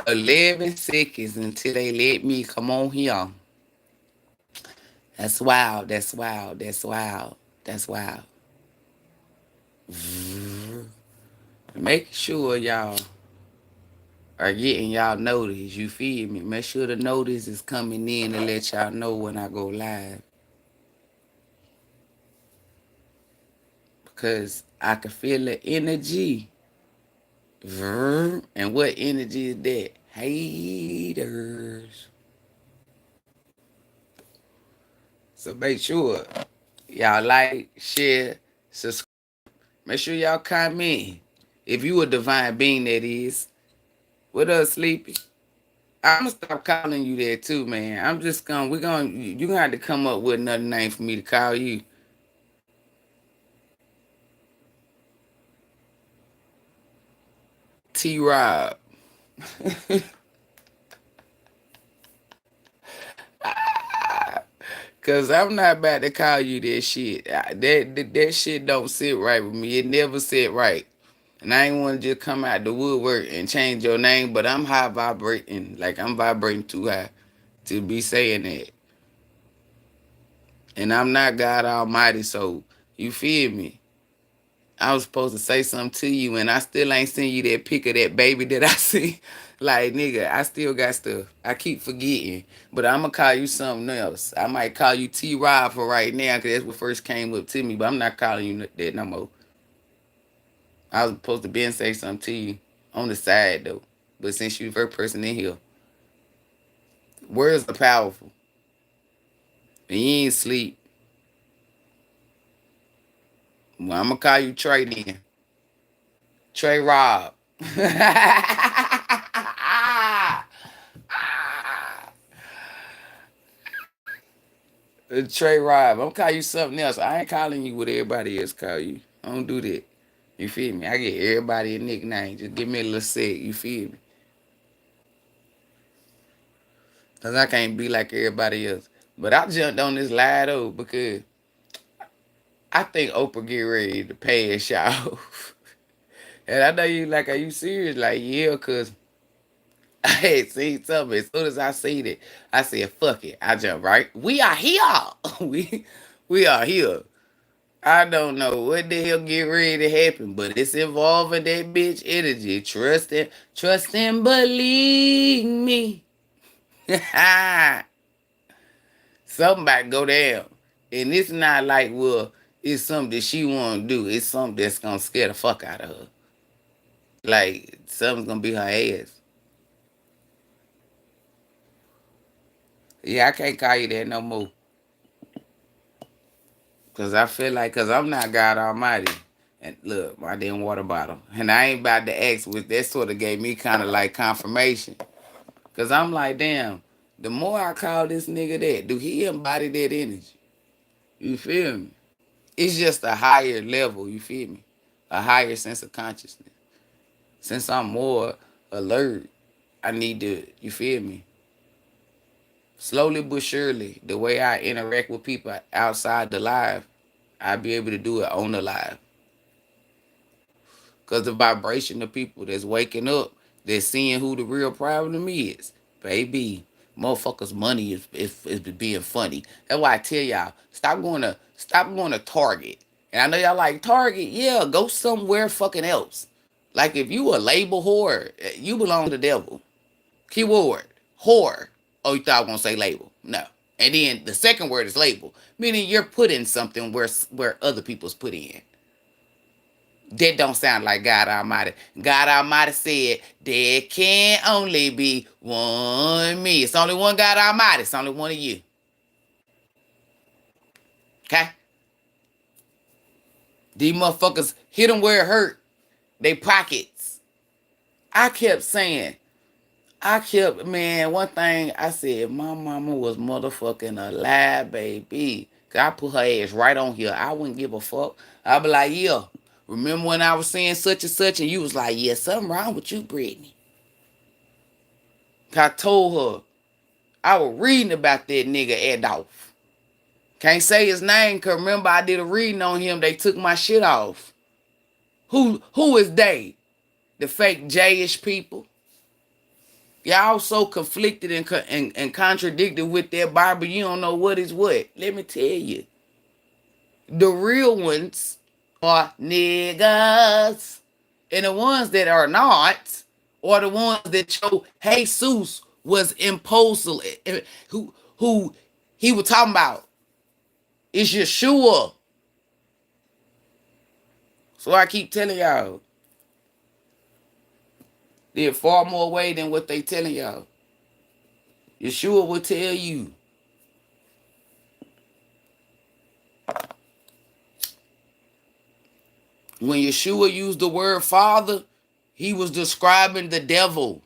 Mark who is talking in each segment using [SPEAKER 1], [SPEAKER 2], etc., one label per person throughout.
[SPEAKER 1] 11 seconds until they let me come on here. That's wild. That's wild. That's wild. That's wild. Make sure y'all are getting y'all notice. You feel me? Make sure the notice is coming in to let y'all know when I go live. Because I can feel the energy. And what energy is that? Haters. So make sure y'all like, share, subscribe. Make sure y'all comment. If you a divine being, that is. What up, Sleepy? I'm gonna stop calling you that too, man. I'm just gonna you gonna have to come up with another name for me to call you. T Rob. Cause I'm not about to call you that shit. That shit don't sit right with me. It never sit right. And I ain't want to just come out the woodwork and change your name, but I'm high vibrating. Like I'm vibrating too high to be saying that. And I'm not God Almighty, so you feel me? I was supposed to say something to you, and I still ain't seen you that pic of that baby that I see. Like, nigga, I still got stuff. I keep forgetting. But I'm going to call you something else. I might call you T-Rob for right now, because that's what first came up to me, but I'm not calling you that no more. I was supposed to be and say something to you on the side, though. But since you the first person in here, words are powerful. And you ain't sleep. Well, I'm going to call you Trey then. Trey Rob. Trey Rob. I'm calling you something else. I ain't calling you what everybody else call you. I don't do that. You feel me? I get everybody a nickname. Just give me a little set. You feel me? Because I can't be like everybody else. But I jumped on this lie though because I think Oprah get ready to pay us off. And I know you like, are you serious? Like, yeah, because I had seen something. As soon as I seen it, I said, fuck it. I jumped right. We are here. we are here. I don't know what the hell get ready to happen, but it's involving that bitch energy. Trust and believe me. Something about to go down. And it's not like, well, it's something that she want to do. It's something that's going to scare the fuck out of her. Like, something's going to be her ass. Yeah, I can't call you that no more. Because I feel like, because I'm not God Almighty. And look, my damn water bottle. And I ain't about to ask, which that sort of gave me kind of like confirmation. Because I'm like, damn, the more I call this nigga that, do he embody that energy? You feel me? It's just a higher level, you feel me? A higher sense of consciousness. Since I'm more alert, I need to, you feel me? Slowly but surely, the way I interact with people outside the live, I'll be able to do it on the live. Because the vibration of people that's waking up, they're seeing who the real problem is. Baby, motherfuckers' money is being funny. That's why I tell y'all, stop going to Target. And I know y'all like Target, yeah, go somewhere fucking else. Like if you a label whore, you belong to the devil. Keyword, whore. Oh, you thought I was gonna say label. No. And then the second word is label, meaning you're putting something where other people's put in. That don't sound like God Almighty. God Almighty said there can only be one me. It's only one God Almighty. It's only one of you. Okay? These motherfuckers hit them where it hurt. They pockets. Man, one thing I said, my mama was motherfucking alive, baby. Cause I put her ass right on here. I wouldn't give a fuck. I'd be like, yeah. Remember when I was saying such and such, and you was like, yeah, something wrong with you, Brittany. I told her I was reading about that nigga Adolf. Can't say his name, cause remember I did a reading on him. They took my shit off. Who is they? The fake J-ish people? Y'all so conflicted and contradicted with that Bible, you don't know what is what. Let me tell you. The real ones are niggas. And the ones that are not are the ones that show Jesus was imposed, who he was talking about. It's Yeshua. So I keep telling y'all, they're far more way than what they telling y'all. Yeshua will tell you. When Yeshua used the word Father, he was describing the devil.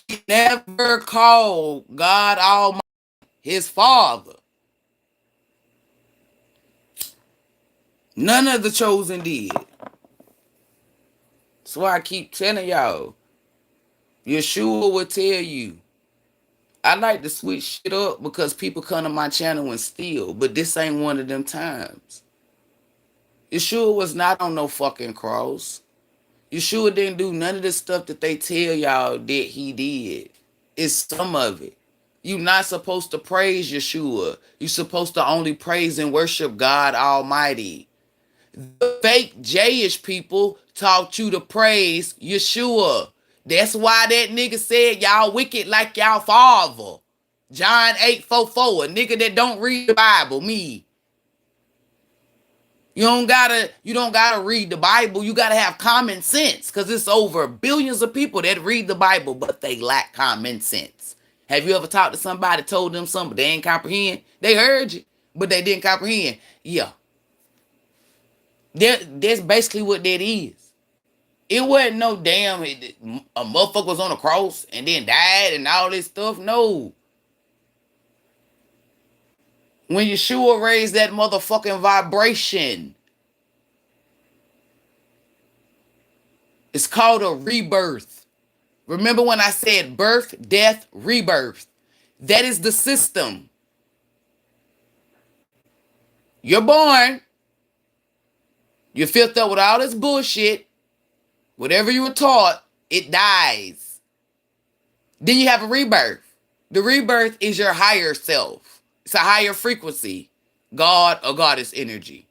[SPEAKER 1] He never called God Almighty his Father. None of the chosen did. That's why I keep telling y'all. Yeshua will tell you. I like to switch shit up because people come to my channel and steal, but this ain't one of them times. Yeshua was not on no fucking cross. Yeshua didn't do none of the stuff that they tell y'all that he did. It's some of it. You're not supposed to praise Yeshua. You're supposed to only praise and worship God Almighty. The fake J-ish people taught you to praise Yeshua. That's why that nigga said y'all wicked like y'all father. John 8:44, a nigga that don't read the Bible, me. You don't gotta read the Bible. You gotta have common sense, because it's over billions of people that read the Bible, but they lack common sense. Have you ever talked to somebody, told them something, but they ain't comprehend? They heard you, but they didn't comprehend. Yeah. That's basically what that is. It wasn't no damn a motherfucker was on a cross and then died and all this stuff. No. When Yeshua raised that motherfucking vibration, it's called a rebirth. Remember when I said birth, death, rebirth? That is the system. You're born. You're filled up with all this bullshit. Whatever you were taught, it dies. Then you have a rebirth. The rebirth is your higher self. It's a higher frequency. God or goddess energy.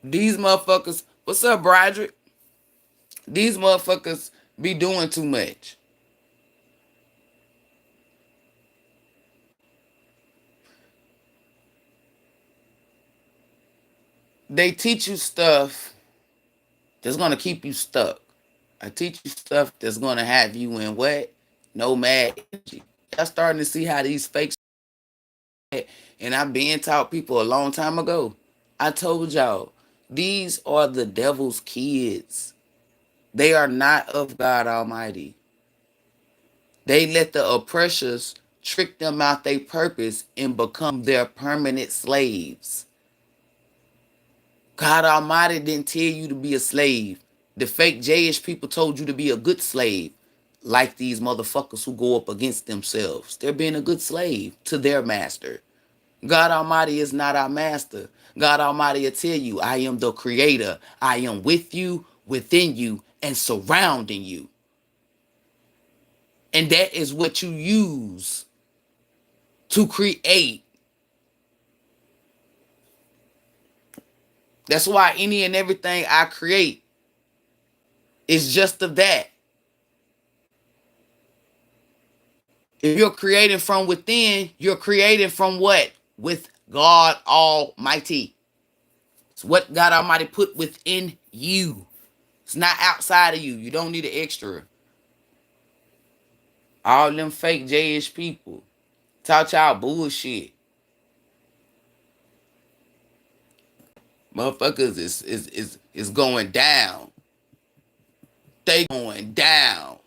[SPEAKER 1] These motherfuckers, what's up, Broderick? These motherfuckers be doing too much. They teach you stuff that's gonna keep you stuck. I teach you stuff that's gonna have you in what? Nomad energy. Y'all starting to see how these fakes, and I've been taught people a long time ago. I told y'all, these are the devil's kids. They are not of God Almighty. They let the oppressors trick them out their purpose and become their permanent slaves. God Almighty didn't tell you to be a slave. The fake J-ish people told you to be a good slave. Like these motherfuckers who go up against themselves. They're being a good slave to their master. God Almighty is not our master. God Almighty will tell you, I am the creator. I am with you, within you, and surrounding you. And that is what you use to create. That's why any and everything I create is just of that. If you're creating from within, you're creating from what? With God Almighty. It's what God Almighty put within you. It's not outside of you. You don't need an extra. All them fake J-ish people taught y'all bullshit. Motherfuckers is going down. They going down.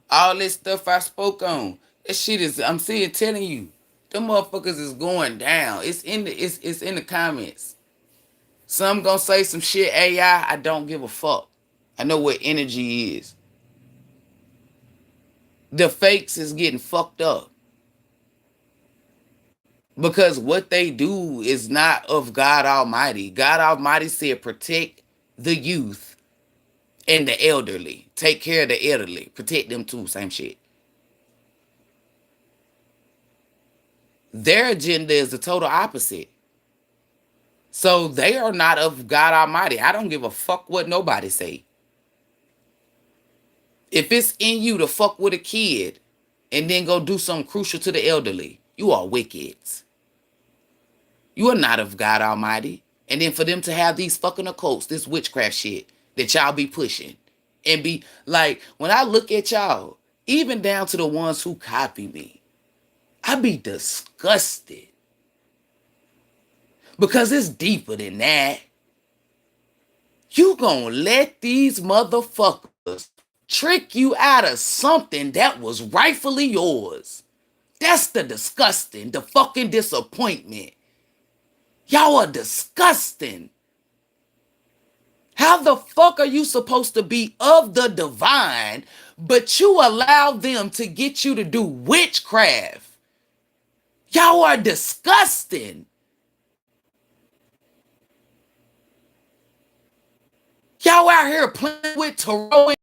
[SPEAKER 1] All this stuff I spoke on. That shit is, I'm telling you. Them motherfuckers is going down. It's in the comments. Some gonna say some shit AI. I don't give a fuck. I know what energy is. The fakes is getting fucked up. Because what they do is not of God Almighty. God Almighty said, protect the youth and the elderly. Take care of the elderly. Protect them too. Same shit. Their agenda is the total opposite. So they are not of God Almighty. I don't give a fuck what nobody say. If it's in you to fuck with a kid and then go do something crucial to the elderly, you are wicked. You are not of God Almighty. And then for them to have these fucking occults, this witchcraft shit that y'all be pushing and be like, when I look at y'all, even down to the ones who copy me, I be disgusted because it's deeper than that. You gonna let these motherfuckers trick you out of something that was rightfully yours. That's the disgusting, the fucking disappointment. Y'all are disgusting. How the fuck are you supposed to be of the divine, but you allow them to get you to do witchcraft? Y'all are disgusting. Y'all out here playing with tarot and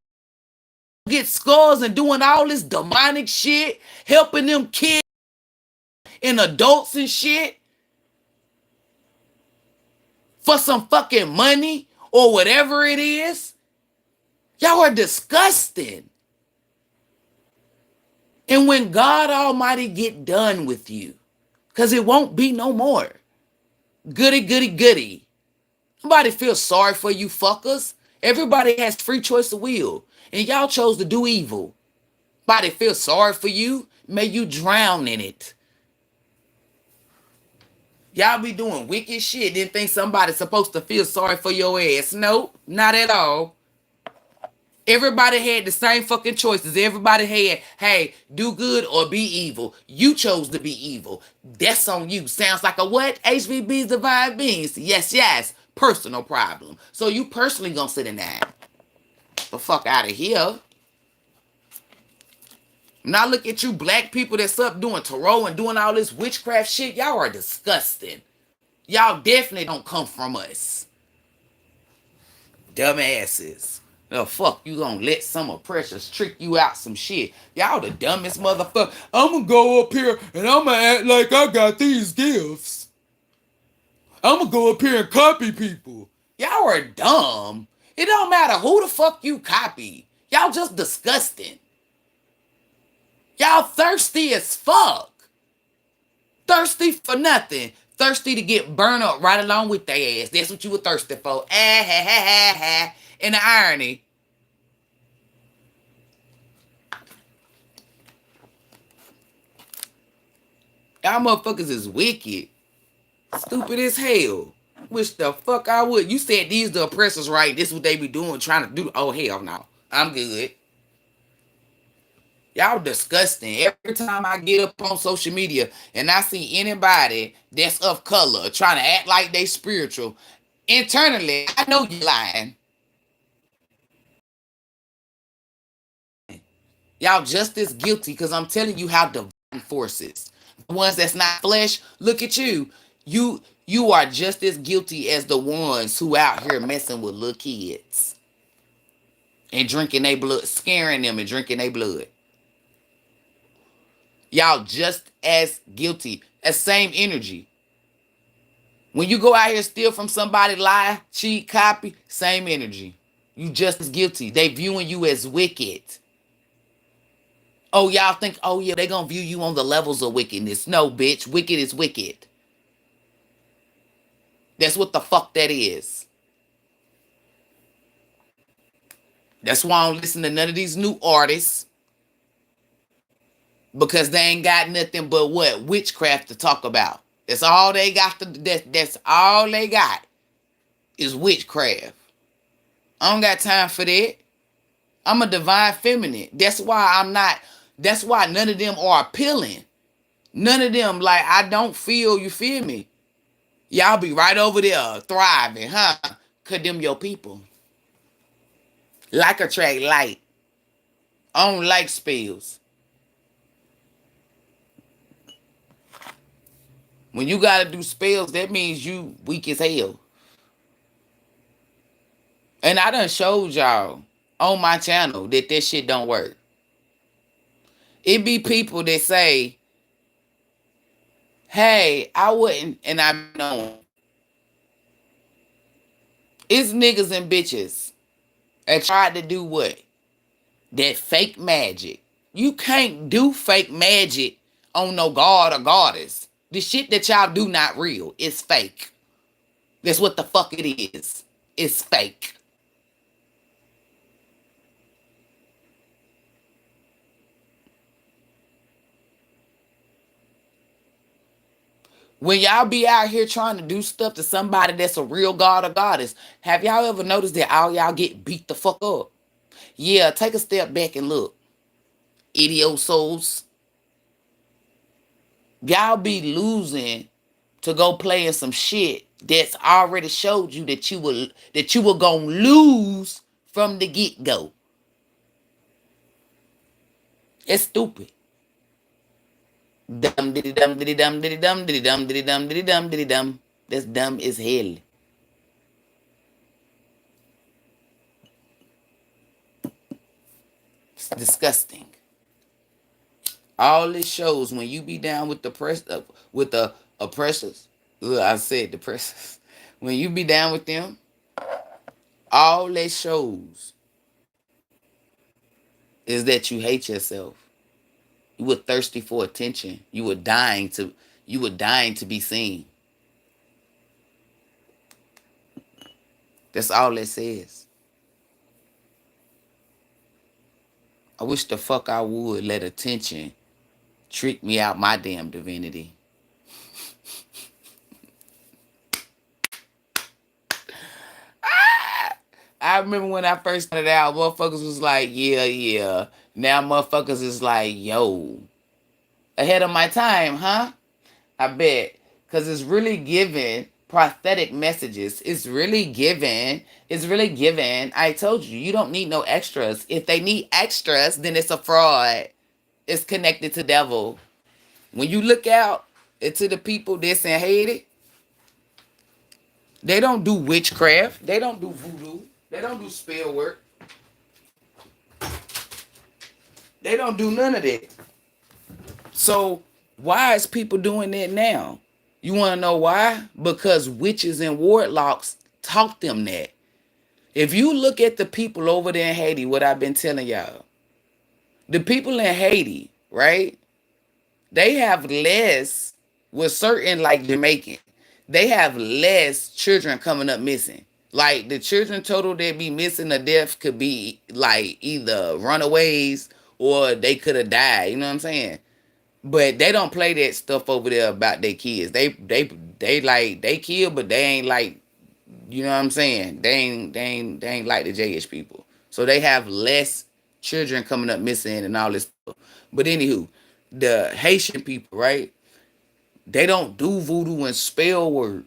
[SPEAKER 1] get skulls and doing all this demonic shit, helping them kids and adults and shit for some fucking money or whatever it is. Y'all are disgusting. And when God Almighty get done with you, because it won't be no more. Goody, goody, goody. Nobody feels sorry for you fuckers. Everybody has free choice of will. And y'all chose to do evil. Nobody feels sorry for you. May you drown in it. Y'all be doing wicked shit, then think somebody's supposed to feel sorry for your ass. Nope, not at all. Everybody had the same fucking choices. Everybody had, hey, do good or be evil. You chose to be evil. That's on you. Sounds like a what? HVB's divine beings. Yes, yes. Personal problem. So you personally gonna sit in that. The fuck out of here. Now look at you black people that's up doing tarot and doing all this witchcraft shit. Y'all are disgusting. Y'all definitely don't come from us. Dumbasses. The fuck you gonna let some oppressors trick you out some shit? Y'all the dumbest motherfucker. I'm gonna go up here and I'm gonna act like I got these gifts. I'm gonna go up here and copy people. Y'all are dumb. It don't matter who the fuck you copy. Y'all just disgusting. Y'all thirsty as fuck. Thirsty for nothing. Thirsty to get burned up right along with their ass. That's what you were thirsty for. Ah, ha, ha, ha, ha. And the irony. Y'all motherfuckers is wicked. Stupid as hell. Wish the fuck I would. You said these the oppressors, right? This is what they be doing, trying to do. Oh, hell no. I'm good. Y'all disgusting. Every time I get up on social media and I see anybody that's of color trying to act like they spiritual, internally, I know you're lying. Y'all just as guilty because I'm telling you how divine forces. The ones that's not flesh, look at you. You are just as guilty as the ones who out here messing with little kids and drinking their blood, scaring them and drinking their blood. Y'all just as guilty. That same energy. When you go out here steal from somebody, lie, cheat, copy, same energy. You just as guilty. They viewing you as wicked. Oh, y'all think, oh yeah, they gonna view you on the levels of wickedness. No, bitch. Wicked is wicked. That's what the fuck that is. That's why I don't listen to none of these new artists. Because they ain't got nothing but what? Witchcraft to talk about. That's all they got to that's all they got is witchcraft. I don't got time for that. I'm a divine feminine. That's why none of them are appealing. None of them, like, I don't feel, you feel me? Y'all be right over there thriving, huh? Cause them your people. Like attract like. I don't like spells. When you gotta do spells, that means you weak as hell. And I done showed y'all on my channel that this shit don't work. It be people that say, hey, I wouldn't, and I know it's niggas and bitches that tried to do what? That fake magic. You can't do fake magic on no god or goddess. The shit that y'all do not real. It's fake. That's what the fuck it is. It's fake. When y'all be out here trying to do stuff to somebody that's a real god or goddess, have y'all ever noticed that all y'all get beat the fuck up? Yeah, take a step back and look. Idiot souls. Y'all be losing to go play in some shit that's already showed you that you were gonna lose from the get go. It's stupid. Dum diddy dum diddy dum diddy dum diddy dum diddy dum diddy dum diddy dum. That's dumb as hell. It's disgusting. All it shows when you be down with the with the oppressors. Ugh, I said oppressors. When you be down with them, all it shows is that you hate yourself. You were thirsty for attention. You were dying to be seen. That's all it says. I wish the fuck I would let attention trick me out my damn divinity. I remember when I first started out, motherfuckers was like, yeah, yeah. Now motherfuckers is like, yo, ahead of my time, huh? I bet. Because it's really giving prophetic messages. It's really giving. I told you, you don't need no extras. If they need extras, then it's a fraud. It's connected to devil. When you look out into the people that's in Haiti, they don't do witchcraft. They don't do voodoo. They don't do spell work. They don't do none of that. So why is people doing that now? You want to know why? Because witches and warlocks taught them that. If you look at the people over there in Haiti, what I've been telling y'all, the people in Haiti, right? They have less, with certain like Jamaican, they have less children coming up missing. Like the children total that be missing or death could be like either runaways or they could have died. You know what I'm saying? But they don't play that stuff over there about their kids. They like they kill, but they ain't like, you know what I'm saying? They ain't like the JH people. So they have less children coming up missing and all this stuff. But anywho, the Haitian people, right? They don't do voodoo and spell work.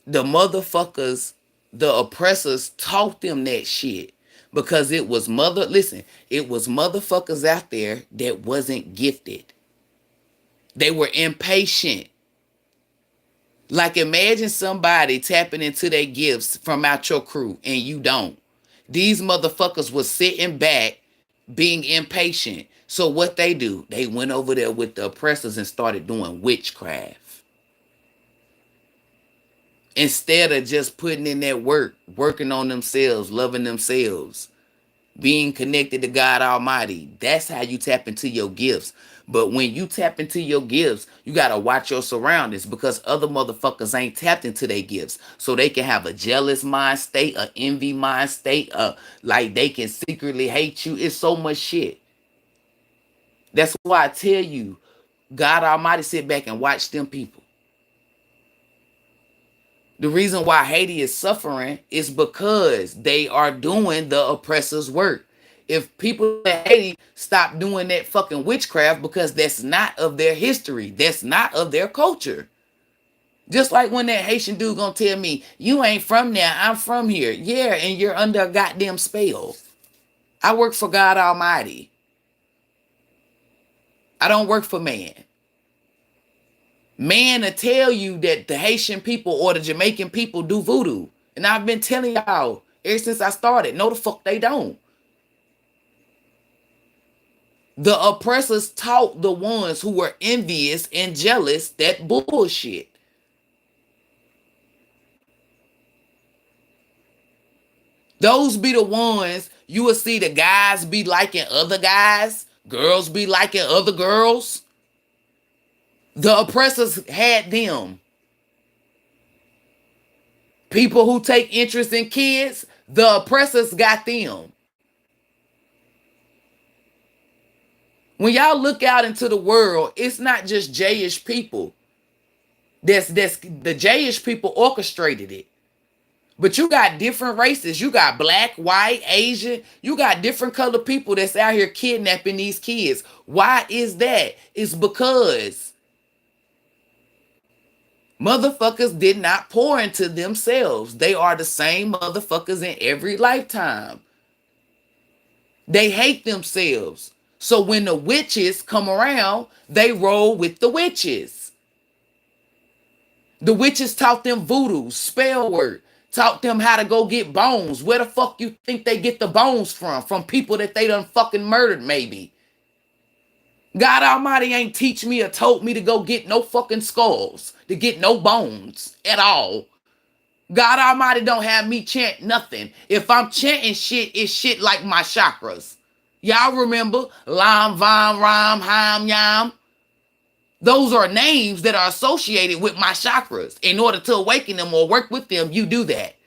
[SPEAKER 1] The motherfuckers, the oppressors taught them that shit. Because it was it was motherfuckers out there that wasn't gifted. They were impatient. Like imagine somebody tapping into their gifts from out your crew and you don't. These motherfuckers was sitting back being impatient. So what they do, they went over there with the oppressors and started doing witchcraft. Instead of just putting in that work, working on themselves, loving themselves, being connected to God Almighty. That's how you tap into your gifts. But when you tap into your gifts, you got to watch your surroundings because other motherfuckers ain't tapped into their gifts. So they can have a jealous mind state, a envy mind state, like they can secretly hate you. It's so much shit. That's why I tell you, God Almighty sit back and watch them people. The reason why Haiti is suffering is because they are doing the oppressor's work. If people in Haiti stop doing that fucking witchcraft because that's not of their history, that's not of their culture. Just like when that Haitian dude gonna tell me, you ain't from there, I'm from here. Yeah, and you're under a goddamn spell. I work for God Almighty. I don't work for man. Man to tell you that the Haitian people or the Jamaican people do voodoo. And I've been telling y'all ever since I started, no the fuck they don't. The oppressors taught the ones who were envious and jealous that bullshit. Those be the ones you will see the guys be liking other guys, girls be liking other girls. The oppressors had them. People who take interest in kids, the oppressors got them. When y'all look out into the world, it's not just Jayish people. That's the Jayish people orchestrated it. But you got different races. You got black, white, Asian. You got different colored people that's out here kidnapping these kids. Why is that? It's because motherfuckers did not pour into themselves. They are the same motherfuckers in every lifetime. They hate themselves. So when the witches come around, they roll with the witches. The witches taught them voodoo, spell work, taught them how to go get bones. Where the fuck you think they get the bones from? From people that they done fucking murdered, maybe. God Almighty ain't teach me or told me to go get no fucking skulls, to get no bones at all. God Almighty don't have me chant nothing. If I'm chanting shit, it's shit like my chakras. Y'all remember Lam, Vam, Ram, Ham, Yam? Those are names that are associated with my chakras. In order to awaken them or work with them, you do that.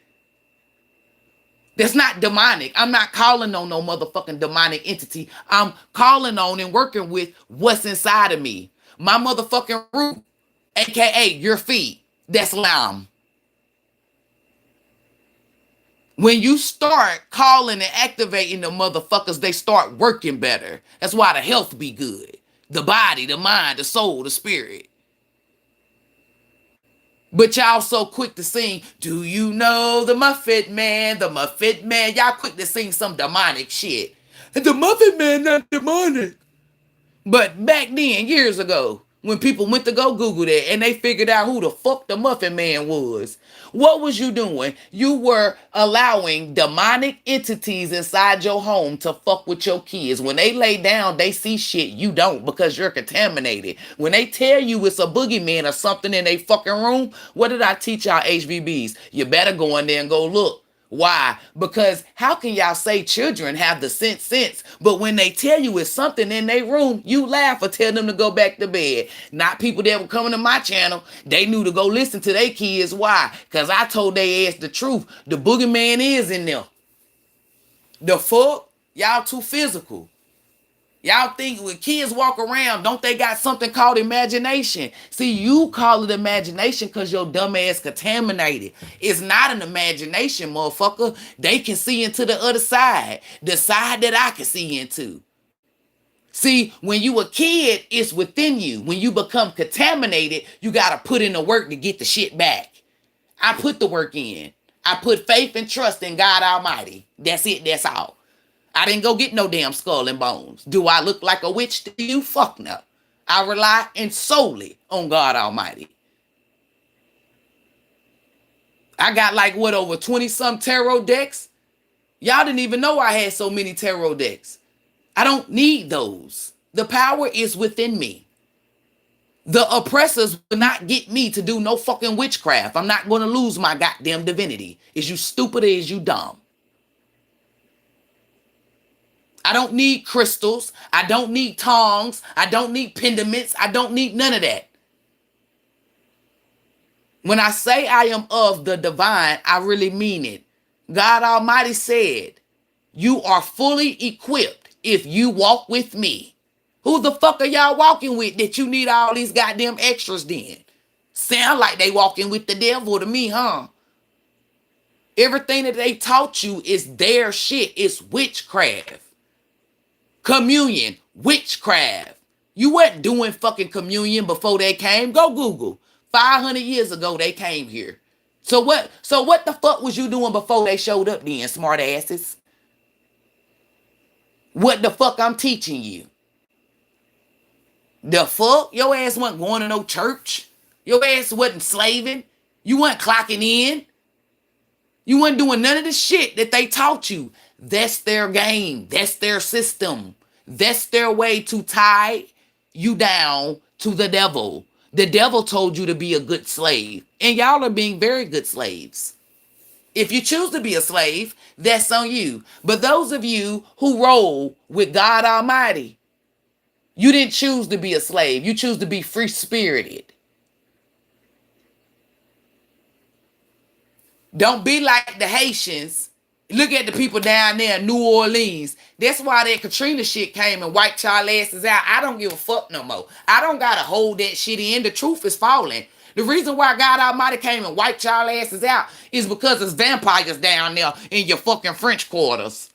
[SPEAKER 1] That's not demonic. I'm not calling on no motherfucking demonic entity. I'm calling on and working with what's inside of me. My motherfucking root, aka your feet. That's Lam. When you start calling and activating the motherfuckers, they start working better. That's why the health be good. The body, the mind, the soul, the spirit. But y'all so quick to sing, do you know the Muffin Man? The Muffin Man. Y'all quick to sing some demonic shit. The Muffin Man not demonic. But back then, years ago, when people went to go Google that and they figured out who the fuck the Muffin Man was, what was you doing? You were allowing demonic entities inside your home to fuck with your kids. When they lay down, they see shit you don't because you're contaminated. When they tell you it's a boogeyman or something in a fucking room, what did I teach y'all HVBs? You better go in there and go look. Why? Because how can y'all say children have the sense, but when they tell you it's something in their room, you laugh or tell them to go back to bed? Not people that were coming to my channel. They knew to go listen to their kids. Why? Because I told their ass the truth. The boogeyman is in there. The fuck? Y'all too physical. Y'all think when kids walk around, don't they got something called imagination? See, you call it imagination because your dumb ass contaminated. It's not an imagination, motherfucker. They can see into the other side. The side that I can see into. See, when you a kid, it's within you. When you become contaminated, you got to put in the work to get the shit back. I put the work in. I put faith and trust in God Almighty. That's it. That's all. I didn't go get no damn skull and bones. Do I look like a witch to you? Fuck no. I rely solely on God Almighty. I got like what, over 20 some tarot decks? Y'all didn't even know I had so many tarot decks. I don't need those. The power is within me. The oppressors will not get me to do no fucking witchcraft. I'm not going to lose my goddamn divinity. Is you stupid or is you dumb? I don't need crystals. I don't need tongs. I don't need pendants. I don't need none of that. When I say I am of the divine, I really mean it. God Almighty said, you are fully equipped if you walk with me. Who the fuck are y'all walking with that you need all these goddamn extras then? Sound like they walking with the devil to me, huh? Everything that they taught you is their shit. It's witchcraft. Communion, witchcraft. You weren't doing fucking communion before they came. Go Google. 500 years ago, they came here. So what the fuck was you doing before they showed up then, smart asses? What the fuck I'm teaching you? The fuck? Your ass wasn't going to no church. Your ass wasn't slaving. You weren't clocking in. You weren't doing none of the shit that they taught you. That's their game. That's their system. That's their way to tie you down to the devil. The devil told you to be a good slave, and y'all are being very good slaves. If you choose to be a slave, that's on you. But those of you who roll with God Almighty, you didn't choose to be a slave. You choose to be free spirited. Don't be like the Haitians. Look at the people down there in New Orleans. That's why that Katrina shit came and wiped y'all asses out. I don't give a fuck no more. I don't gotta hold that shit in. The truth is falling. The reason why God Almighty came and wiped y'all asses out is because there's vampires down there in your fucking French quarters.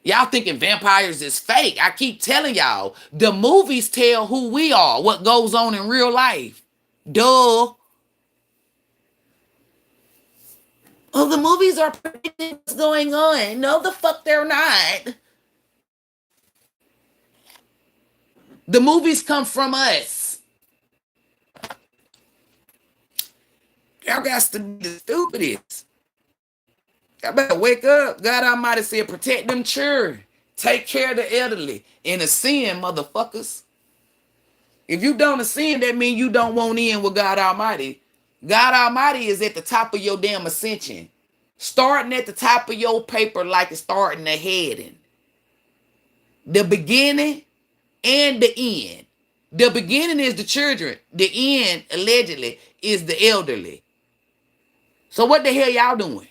[SPEAKER 1] Y'all thinking vampires is fake. I keep telling y'all, the movies tell who we are, what goes on in real life. Duh. Oh, the movies are predicting what's going on. No, the fuck they're not. The movies come from us. Y'all got to be the stupidest. Y'all better wake up. God Almighty said, protect them children. Take care of the elderly. And ascend, motherfuckers. If you don't ascend, that means you don't want in with God Almighty. God Almighty is at the top of your damn ascension. Starting at the top of your paper like it's starting the heading. The beginning and the end. The beginning is the children. The end, allegedly, is the elderly. So what the hell y'all doing?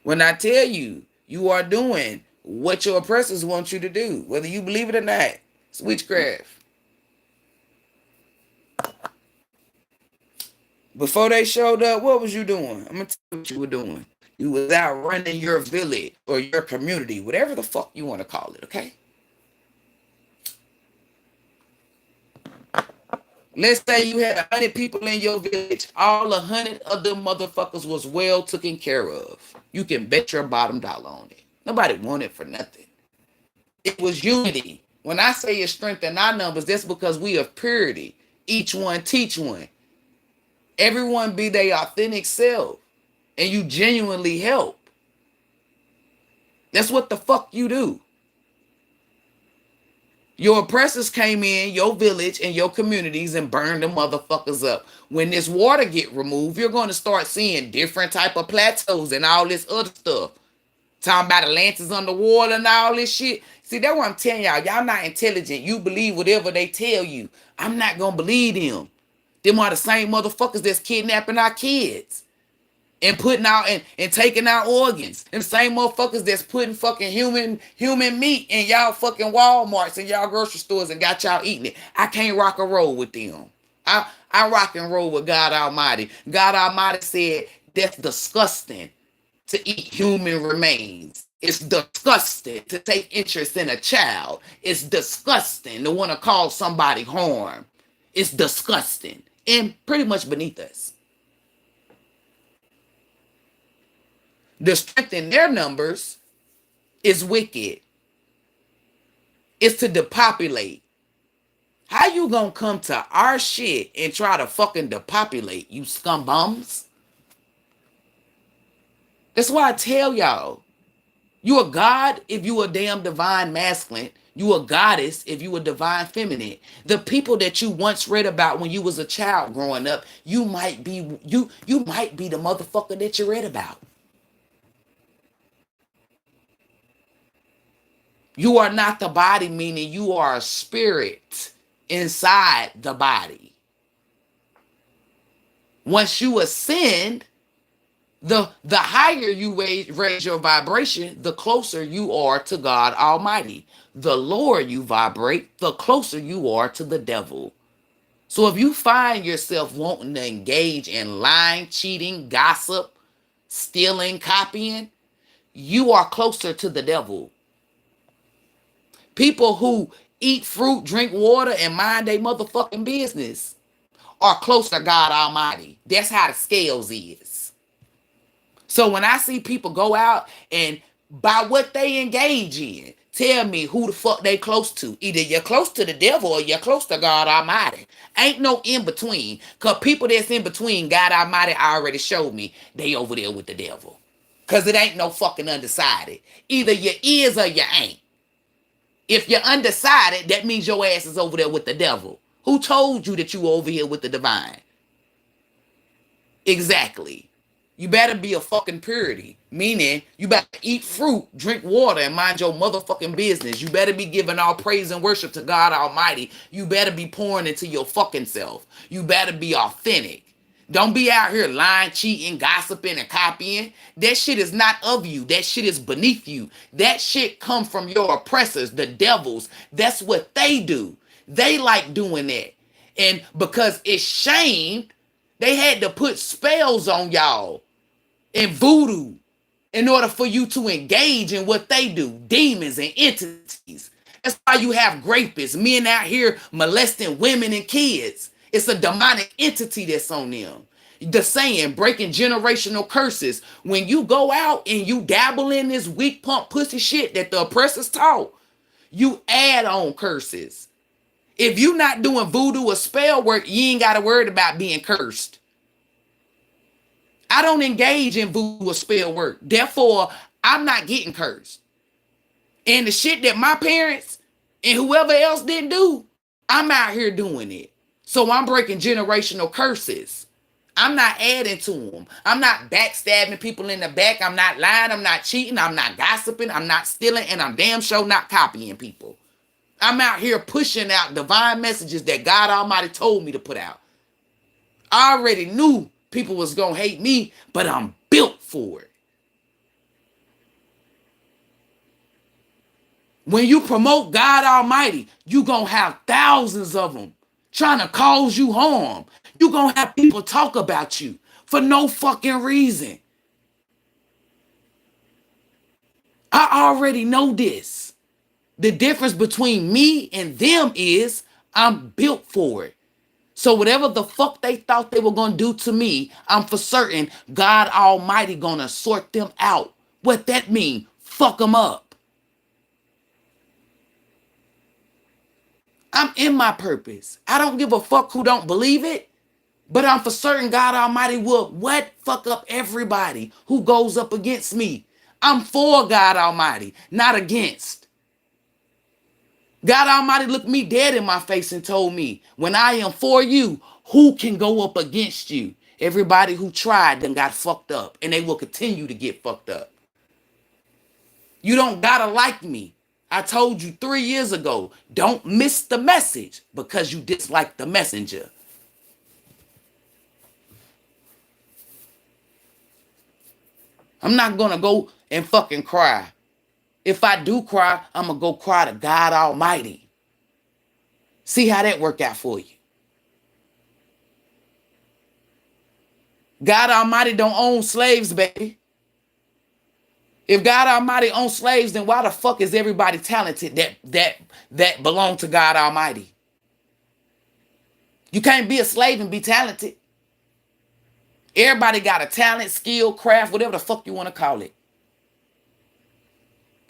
[SPEAKER 1] When I tell you, you are doing what your oppressors want you to do, whether you believe it or not. It's witchcraft. Before they showed up, what was you doing? I'm going to tell you what you were doing. You was out running your village or your community, whatever the fuck you want to call it, okay? Let's say you had 100 people in your village. All 100 of them motherfuckers was well taken care of. You can bet your bottom dollar on it. Nobody wanted for nothing. It was unity. When I say it's strength in our numbers, that's because we have purity. Each one teach one. Everyone be their authentic self. And you genuinely help. That's what the fuck you do. Your oppressors came in your village and your communities and burned them motherfuckers up. When this water get removed, you're going to start seeing different type of plateaus and all this other stuff. Talking about the lances underwater and all this shit. See, that's what I'm telling y'all. Y'all not intelligent. You believe whatever they tell you. I'm not going to believe them. Them are the same motherfuckers that's kidnapping our kids. And putting out and taking out organs. Them same motherfuckers that's putting fucking human meat in y'all fucking Walmarts and y'all grocery stores and got y'all eating it. I can't rock and roll with them. I rock and roll with God Almighty. God Almighty said that's disgusting to eat human remains. It's disgusting to take interest in a child. It's disgusting to want to cause somebody harm. It's disgusting and pretty much beneath us. The strength in their numbers is wicked. It's to depopulate. How you gonna come to our shit and try to fucking depopulate, you scumbums? That's why I tell y'all, you a god if you a damn divine masculine. You a goddess if you a divine feminine. The people that you once read about when you was a child growing up, you might be the motherfucker that you read about. You are not the body, meaning you are a spirit inside the body. Once you ascend, the higher you raise your vibration, the closer you are to God Almighty. The lower you vibrate, the closer you are to the devil. So if you find yourself wanting to engage in lying, cheating, gossip, stealing, copying, you are closer to the devil. People who eat fruit, drink water, and mind their motherfucking business are close to God Almighty. That's how the scales is. So when I see people go out and by what they engage in, Tell me who the fuck they close to. Either you're close to the devil or you're close to God Almighty. Ain't no in between. Cause people that's in between God Almighty already showed me they over there with the devil. Cause it ain't no fucking undecided. Either you is or you ain't. If you're undecided, that means your ass is over there with the devil. Who told you that you were over here with the divine? Exactly. You better be a fucking purity. Meaning, you better eat fruit, drink water, and mind your motherfucking business. You better be giving all praise and worship to God Almighty. You better be pouring into your fucking self. You better be authentic. Don't be out here lying, cheating, gossiping, and copying. That shit is not of you. That shit is beneath you. That shit come from your oppressors, the devils. That's what they do. They like doing that. And because it's shamed, they had to put spells on y'all and voodoo in order for you to engage in what they do, demons and entities. That's why you have rapists, men out here molesting women and kids. It's a demonic entity that's on them. The saying, breaking generational curses. When you go out and you dabble in this weak pump pussy shit that the oppressors taught, you add on curses. If you not doing voodoo or spell work, you ain't got to worry about being cursed. I don't engage in voodoo or spell work. Therefore, I'm not getting cursed. And the shit that my parents and whoever else didn't do, I'm out here doing it. So I'm breaking generational curses. I'm not adding to them. I'm not backstabbing people in the back. I'm not lying. I'm not cheating. I'm not gossiping. I'm not stealing. And I'm damn sure not copying people. I'm out here pushing out divine messages that God Almighty told me to put out. I already knew people was going to hate me, but I'm built for it. When you promote God Almighty, you going to have thousands of them trying to cause you harm. You going to have people talk about you for no fucking reason. I already know this. The difference between me and them is I'm built for it. So whatever the fuck they thought they were going to do to me, I'm for certain God Almighty going to sort them out. What that mean? Fuck them up. I'm in my purpose. I don't give a fuck who don't believe it, but I'm for certain God Almighty will what? Fuck up everybody who goes up against me. I'm for God Almighty, not against. God Almighty looked me dead in my face and told me, when I am for you, who can go up against you? Everybody who tried then got fucked up, and they will continue to get fucked up. You don't gotta like me. I told you 3 years ago, don't miss the message because you dislike the messenger. I'm not gonna go and fucking cry. If I do cry, I'm gonna go cry to God Almighty. See how that work out for you. God Almighty don't own slaves, baby. If God Almighty owns slaves, then why the fuck is everybody talented that belong to God Almighty? You can't be a slave and be talented. Everybody got a talent, skill, craft, whatever the fuck you want to call it.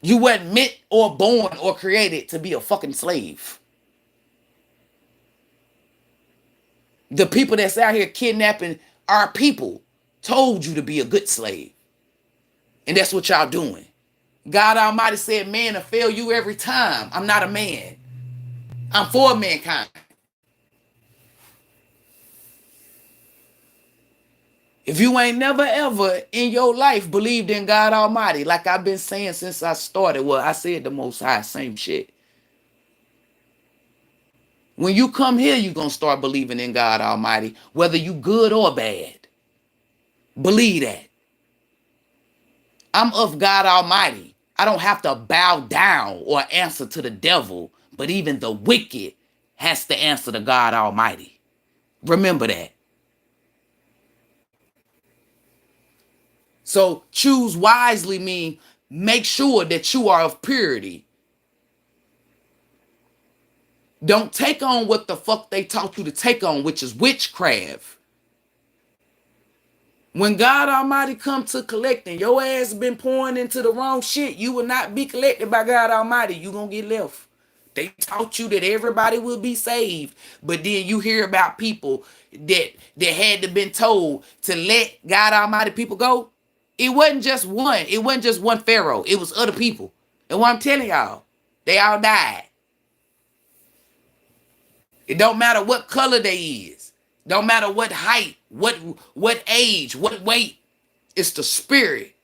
[SPEAKER 1] You weren't meant or born or created to be a fucking slave. The people that's out here kidnapping our people told you to be a good slave. And that's what y'all doing. God Almighty said, man will fail you every time. I'm not a man. I'm for mankind. If you ain't never ever in your life believed in God Almighty, like I've been saying since I started, well, I said the Most High, same shit. When you come here, you're going to start believing in God Almighty, whether you good or bad. Believe that. I'm of God Almighty. I don't have to bow down or answer to the devil, but even the wicked has to answer to God Almighty. Remember that. So choose wisely means make sure that you are of purity. Don't take on what the fuck they taught you to take on, which is witchcraft. When God Almighty come to collecting, your ass been pouring into the wrong shit. You will not be collected by God Almighty. You gonna get left. They taught you that everybody will be saved, but then you hear about people that had to been told to let God Almighty people go. It wasn't just one. It wasn't just one Pharaoh. It was other people. And what I'm telling y'all, they all died. It don't matter what color they is. Don't matter what height, what age, what weight. It's the spirit.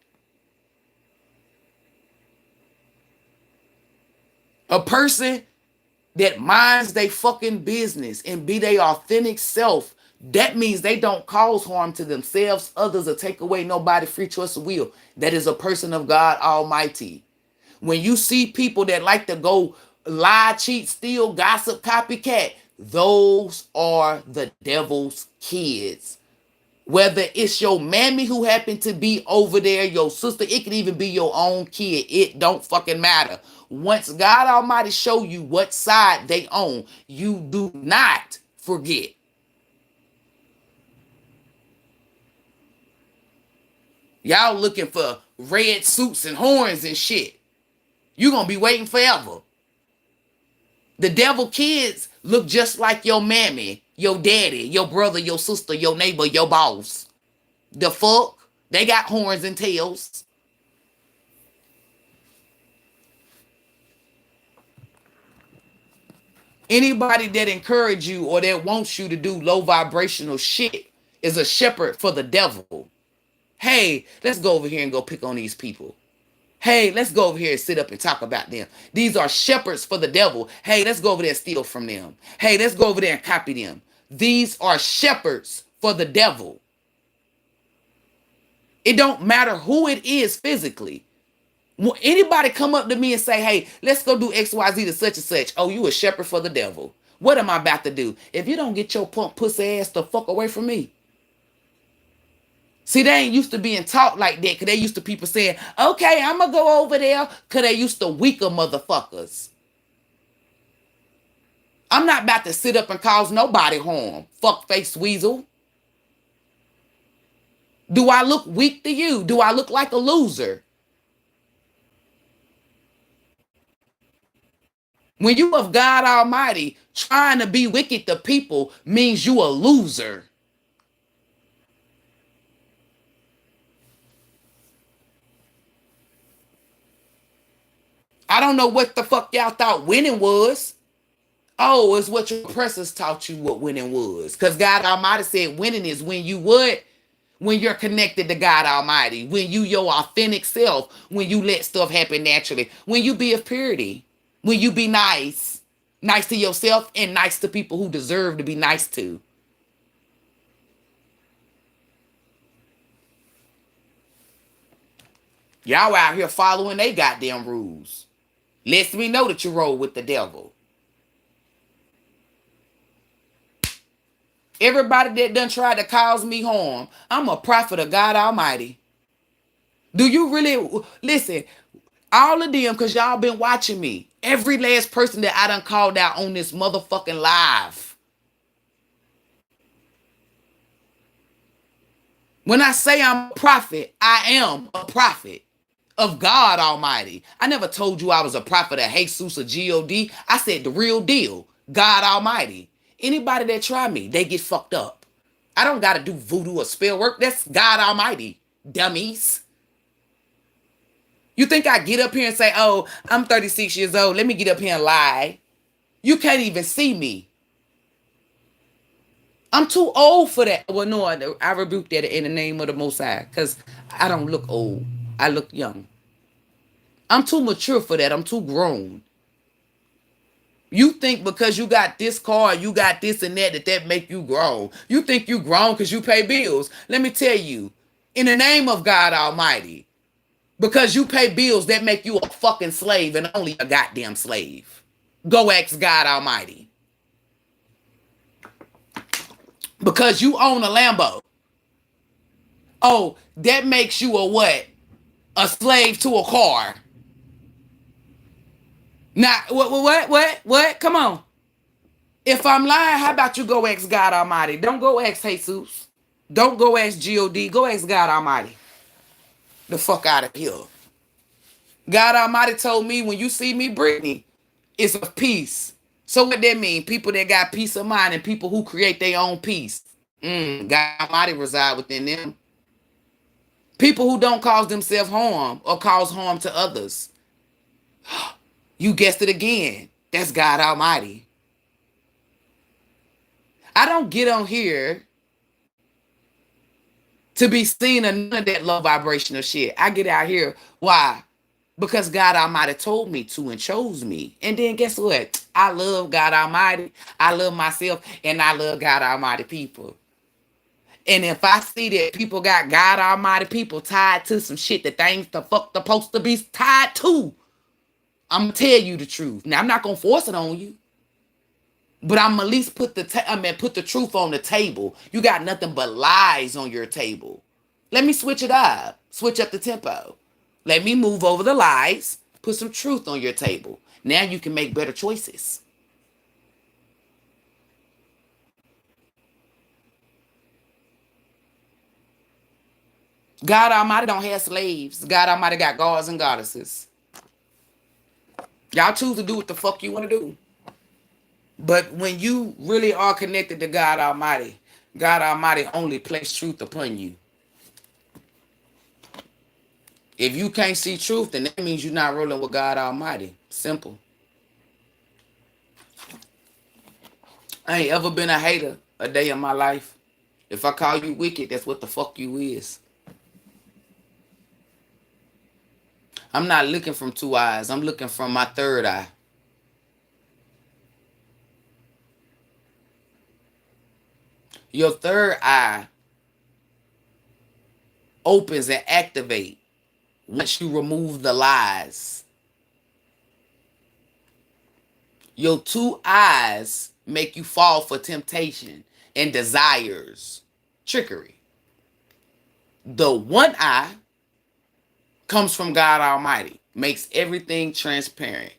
[SPEAKER 1] A person that minds they fucking business and be their authentic self, that means they don't cause harm to themselves, others, or take away nobody free choice of will. That is a person of God Almighty. When you see people that like to go lie, cheat, steal, gossip, copycat, those are the devil's kids. Whether it's your mammy who happened to be over there, your sister, it could even be your own kid. It don't fucking matter. Once God Almighty show you what side they own, you do not forget. Y'all looking for red suits and horns and shit. You gonna be waiting forever. The devil kids look just like your mammy, your daddy, your brother, your sister, your neighbor, your boss. The fuck? They got horns and tails. Anybody that encourage you or that wants you to do low vibrational shit is a shepherd for the devil. Hey, let's go over here and go pick on these people. Hey, let's go over here and sit up and talk about them. These are shepherds for the devil. Hey, let's go over there and steal from them. Hey, let's go over there and copy them. These are shepherds for the devil. It don't matter who it is physically. When anybody come up to me and say, hey, let's go do XYZ to such and such. Oh, you a shepherd for the devil. What am I about to do? If you don't get your punk pussy ass the fuck away from me. See, they ain't used to being taught like that because they used to people saying, okay, I'm going to go over there because they used to weaker motherfuckers. I'm not about to sit up and cause nobody harm. Fuck face weasel. Do I look weak to you? Do I look like a loser? When you of God Almighty, trying to be wicked to people means you a loser. I don't know what the fuck y'all thought winning was. Oh, it's what your oppressors taught you what winning was. Because God Almighty said winning is when you what? When you're connected to God Almighty. When you your authentic self. When you let stuff happen naturally. When you be of purity. When you be nice. Nice to yourself and nice to people who deserve to be nice to. Y'all out here following they goddamn rules. Lets me know that you roll with the devil. Everybody that done tried to cause me harm, I'm a prophet of God Almighty. Do you really listen? All of them, because y'all been watching me. Every last person that I done called out on this motherfucking live. When I say I'm a prophet, I am a prophet of God Almighty. I never told you I was a prophet of Jesus or God. I said the real deal, God Almighty. Anybody that try me, they get fucked up. I don't got to do voodoo or spell work. That's God Almighty, dummies. You think I get up here and say, oh, I'm 36 years old. Let me get up here and lie. You can't even see me. I'm too old for that. Well, no, I rebuke that in the name of the Most High because I don't look old. I look young. I'm too mature for that. I'm too grown. You think because you got this car, you got this and that make you grown. You think you grown because you pay bills. Let me tell you, in the name of God Almighty, because you pay bills, that make you a fucking slave and only a goddamn slave. Go ask God Almighty. Because you own a Lambo. Oh, that makes you a what? A slave to a car. Now, what? Come on. If I'm lying, how about you go ask God Almighty? Don't go ask Jesus. Don't go ask God. Go ask God Almighty. The fuck out of here. God Almighty told me when you see me, Brittany, it's of peace. So what that mean? People that got peace of mind and people who create their own peace. God Almighty reside within them. People who don't cause themselves harm or cause harm to others. You guessed it again. That's God Almighty. I don't get on here to be seen or none of that low vibrational shit. I get out here. Why? Because God Almighty told me to and chose me. And then guess what? I love God Almighty. I love myself and I love God Almighty people. And if I see that people got God Almighty people tied to some shit that they ain't the fuck supposed to be tied to, I'm gonna tell you the truth. Now I'm not gonna force it on you, but I'm at least put put the truth on the table. You got nothing but lies on your table. Let me switch it up. Switch up the tempo. Let me move over the lies. Put some truth on your table. Now you can make better choices. God Almighty don't have slaves. God Almighty got gods and goddesses. Y'all choose to do what the fuck you want to do. But when you really are connected to God Almighty only place truth upon you. If you can't see truth, then that means you're not rolling with God Almighty. Simple. I ain't ever been a hater a day in my life. If I call you wicked, that's what the fuck you is. I'm not looking from two eyes. I'm looking from my third eye. Your third eye opens and activates once you remove the lies. Your two eyes make you fall for temptation and desires, trickery. The one eye comes from God Almighty, makes everything transparent.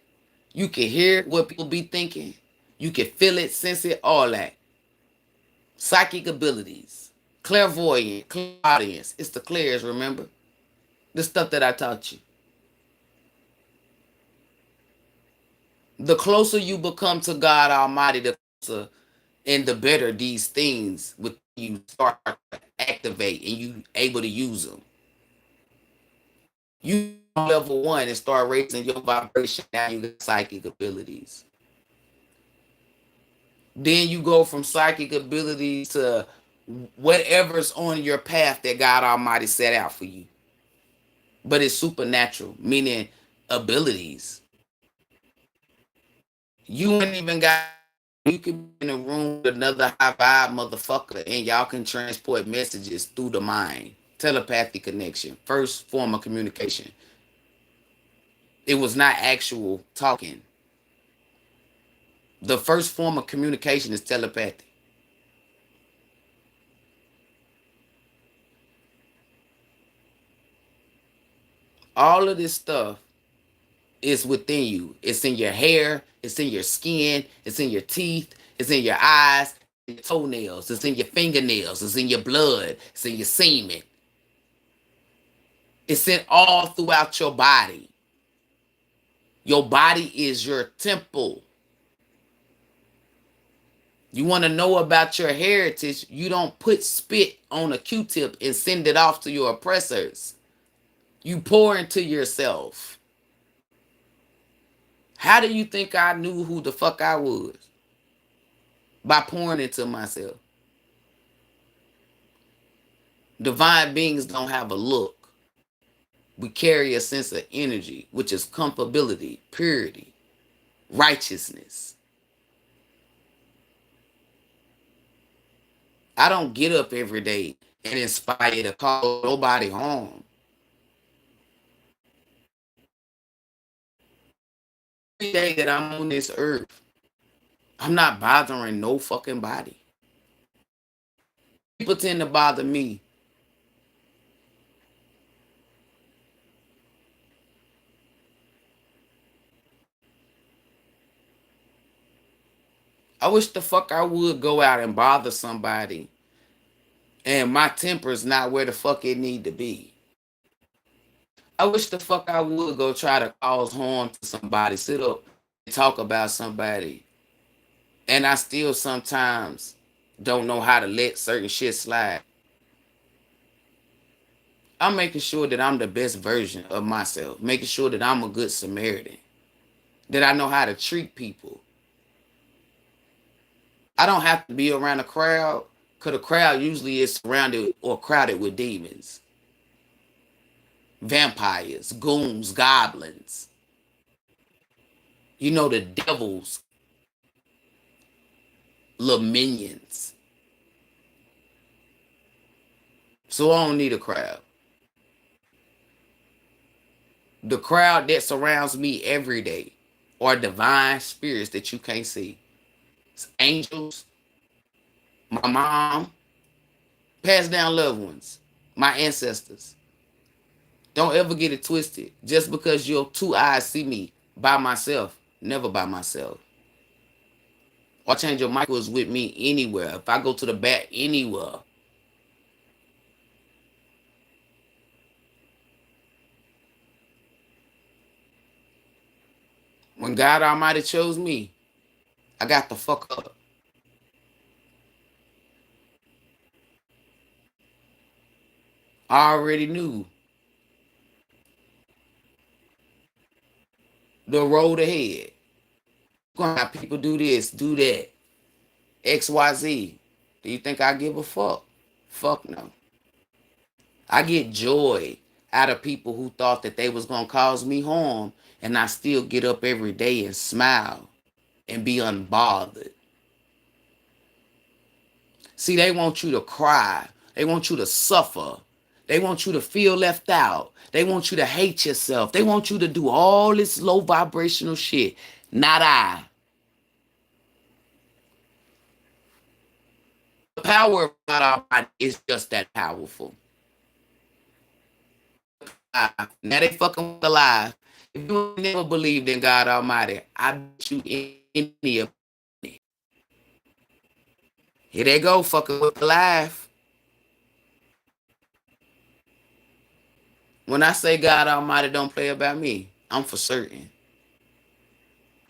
[SPEAKER 1] You can hear what people be thinking. You can feel it, sense it, all that. Psychic abilities, clairvoyant, clairaudience. It's the clairs, remember? The stuff that I taught you. The closer you become to God Almighty, the closer and the better these things with you start to activate and you able to use them. You level one and start raising your vibration. Now you got psychic abilities. Then you go from psychic abilities to whatever's on your path that God Almighty set out for you. But it's supernatural, meaning abilities. You ain't even got. You can be in a room with another high vibe motherfucker, and y'all can transport messages through the mind. Telepathy connection, first form of communication. It was not actual talking. The first form of communication is telepathy. All of this stuff is within you. It's in your hair, it's in your skin, it's in your teeth, it's in your eyes, your toenails, it's in your fingernails, it's in your blood, it's in your semen. It's in all throughout your body. Your body is your temple. You want to know about your heritage, you don't put spit on a Q-tip and send it off to your oppressors. You pour into yourself. How do you think I knew who the fuck I was? By pouring into myself. Divine beings don't have a look. We carry a sense of energy, which is comfortability, purity, righteousness. I don't get up every day and inspire to call nobody home. Every day that I'm on this earth, I'm not bothering no fucking body. People tend to bother me. I wish the fuck I would go out and bother somebody And my temper is not where the fuck it need to be. I wish the fuck I would go try to cause harm to somebody, sit up and talk about somebody. And I still sometimes don't know how to let certain shit slide. I'm making sure that I'm the best version of myself, making sure that I'm a good Samaritan, that I know how to treat people. I don't have to be around a crowd because the crowd usually is surrounded or crowded with demons, vampires, goons, goblins. You know, the devil's little minions. So I don't need a crowd. The crowd that surrounds me every day are divine spirits that you can't see. It's angels, my mom, passed down loved ones, my ancestors. Don't ever get it twisted. Just because your two eyes see me by myself, never by myself. Archangel Michael is with me anywhere. If I go to the back, anywhere. When God Almighty chose me, I got the fuck up. I already knew the road ahead. Gonna have people do this, do that, XYZ. Do you think I give a fuck? Fuck no. I get joy out of people who thought that they was gonna cause me harm, and I still get up every day and smile and be unbothered. See, they want you to cry. They want you to suffer. They want you to feel left out. They want you to hate yourself. They want you to do all this low vibrational shit. Not I. The power of God Almighty is just that powerful. Now they fucking alive. If you never believed in God Almighty, I bet you any of it. Here they go, fucking with alive. When I say God Almighty don't play about me, I'm for certain.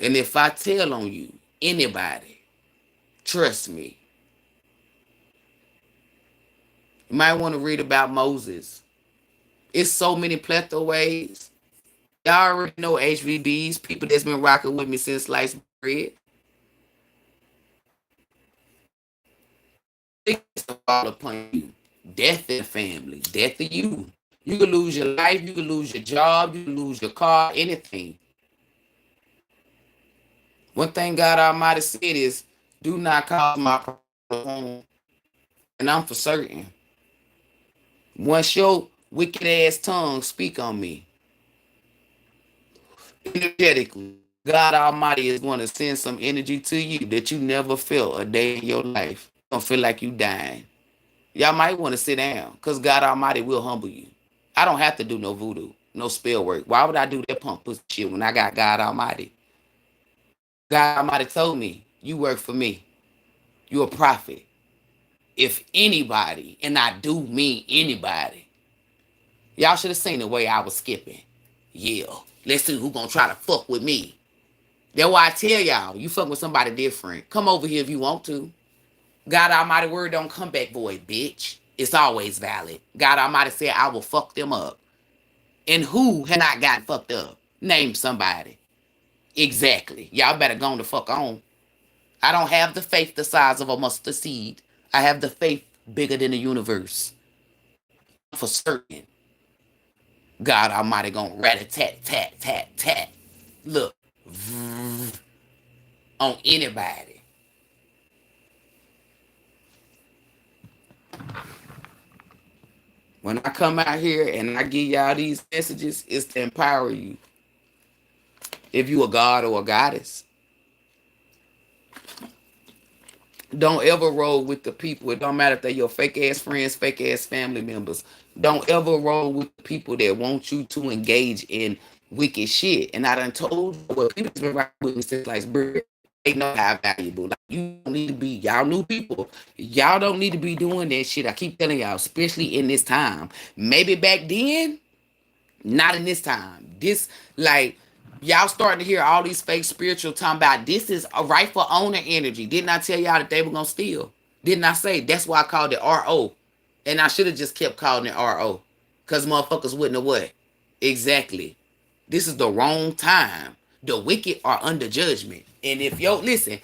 [SPEAKER 1] And if I tell on you, anybody, trust me. You might want to read about Moses. It's so many plethora ways. Y'all already know HVBs, people that's been rocking with me since sliced bread. Things fall upon you. Death in the family, death of you. You could lose your life, you could lose your job, you could lose your car, anything. One thing God Almighty said is, do not cause my home. And I'm for certain. Once your wicked ass tongue speak on me, energetically, God Almighty is going to send some energy to you that you never felt a day in your life. You don't feel like you dying. Y'all might want to sit down because God Almighty will humble you. I don't have to do no voodoo, no spell work. Why would I do that pump pussy shit when I got God Almighty? God Almighty told me, you work for me. You're a prophet. If anybody, and I do mean anybody, y'all should have seen the way I was skipping. Yeah, let's see who gonna try to fuck with me. That's why I tell y'all, you fuck with somebody different. Come over here if you want to. God Almighty word don't come back void, bitch. It's always valid. God Almighty said, I will fuck them up. And who had not gotten fucked up? Name somebody. Exactly. Y'all better go on the fuck on. I don't have the faith the size of a mustard seed. I have the faith bigger than the universe. For certain. God Almighty gonna rat-a-tat-tat-tat-tat. Look. On anybody. When I come out here and I give y'all these messages, it's to empower you. If you a god or a goddess, don't ever roll with the people. It don't matter if they're your fake ass friends, fake ass family members. Don't ever roll with the people that want you to engage in wicked shit. And I done told you what people's been right with me since like birth. They know how valuable. Like you don't need to be. Y'all y'all new people, y'all don't need to be doing that shit. I keep telling y'all, especially in this time. Maybe back then, not in this time. This, like, y'all starting to hear all these fake spiritual talking about this is a rightful owner energy. Didn't I tell y'all that they were gonna steal? Didn't I say that's why I called it RO? And I should have just kept calling it RO. Cause motherfuckers wouldn't have what? Exactly. This is the wrong time. The wicked are under judgment. And if yo listen,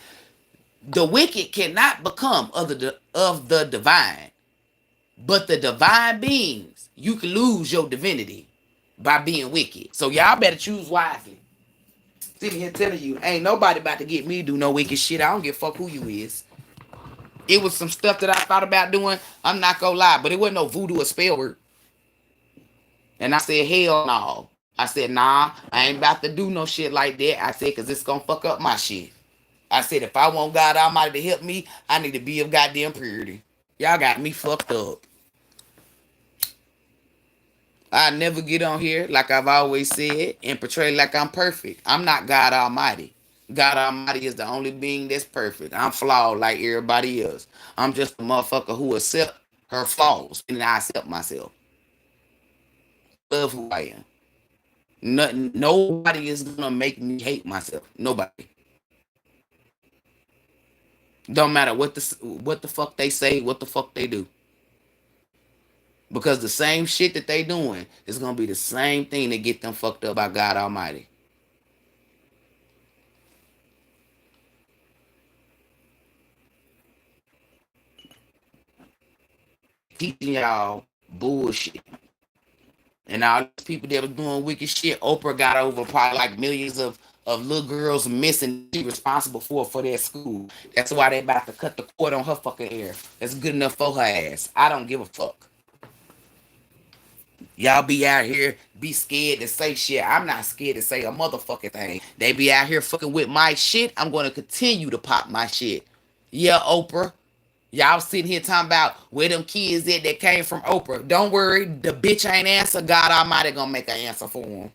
[SPEAKER 1] the wicked cannot become of the divine. But the divine beings, you can lose your divinity by being wicked. So y'all better choose wisely. Sitting here telling you, ain't nobody about to get me to do no wicked shit. I don't give a fuck who you is. It was some stuff that I thought about doing. I'm not gonna lie, but it wasn't no voodoo or spell work. And I said, hell no. I said, nah, I ain't about to do no shit like that. I said, cause it's gonna fuck up my shit. I said, if I want God Almighty to help me, I need to be of goddamn purity. Y'all got me fucked up. I never get on here, like I've always said, and portray like I'm perfect. I'm not God Almighty. God Almighty is the only being that's perfect. I'm flawed like everybody else. I'm just a motherfucker who accept her flaws, and I accept myself. Love who I am. Nothing, nobody is gonna make me hate myself. Nobody. Don't matter what the fuck they say, what the fuck they do. Because the same shit that they doing is gonna be the same thing that get them fucked up by God Almighty. Teaching y'all bullshit. And all these people that was doing wicked shit, Oprah got over probably like millions of little girls missing. She responsible for their school. That's why they about to cut the cord on her fucking hair. That's good enough for her ass. I don't give a fuck. Y'all be out here, be scared to say shit. I'm not scared to say a motherfucking thing. They be out here fucking with my shit. I'm gonna continue to pop my shit. Yeah, Oprah. Y'all sitting here talking about where them kids at that came from Oprah. Don't worry, the bitch ain't answer. God Almighty gonna make an answer for them.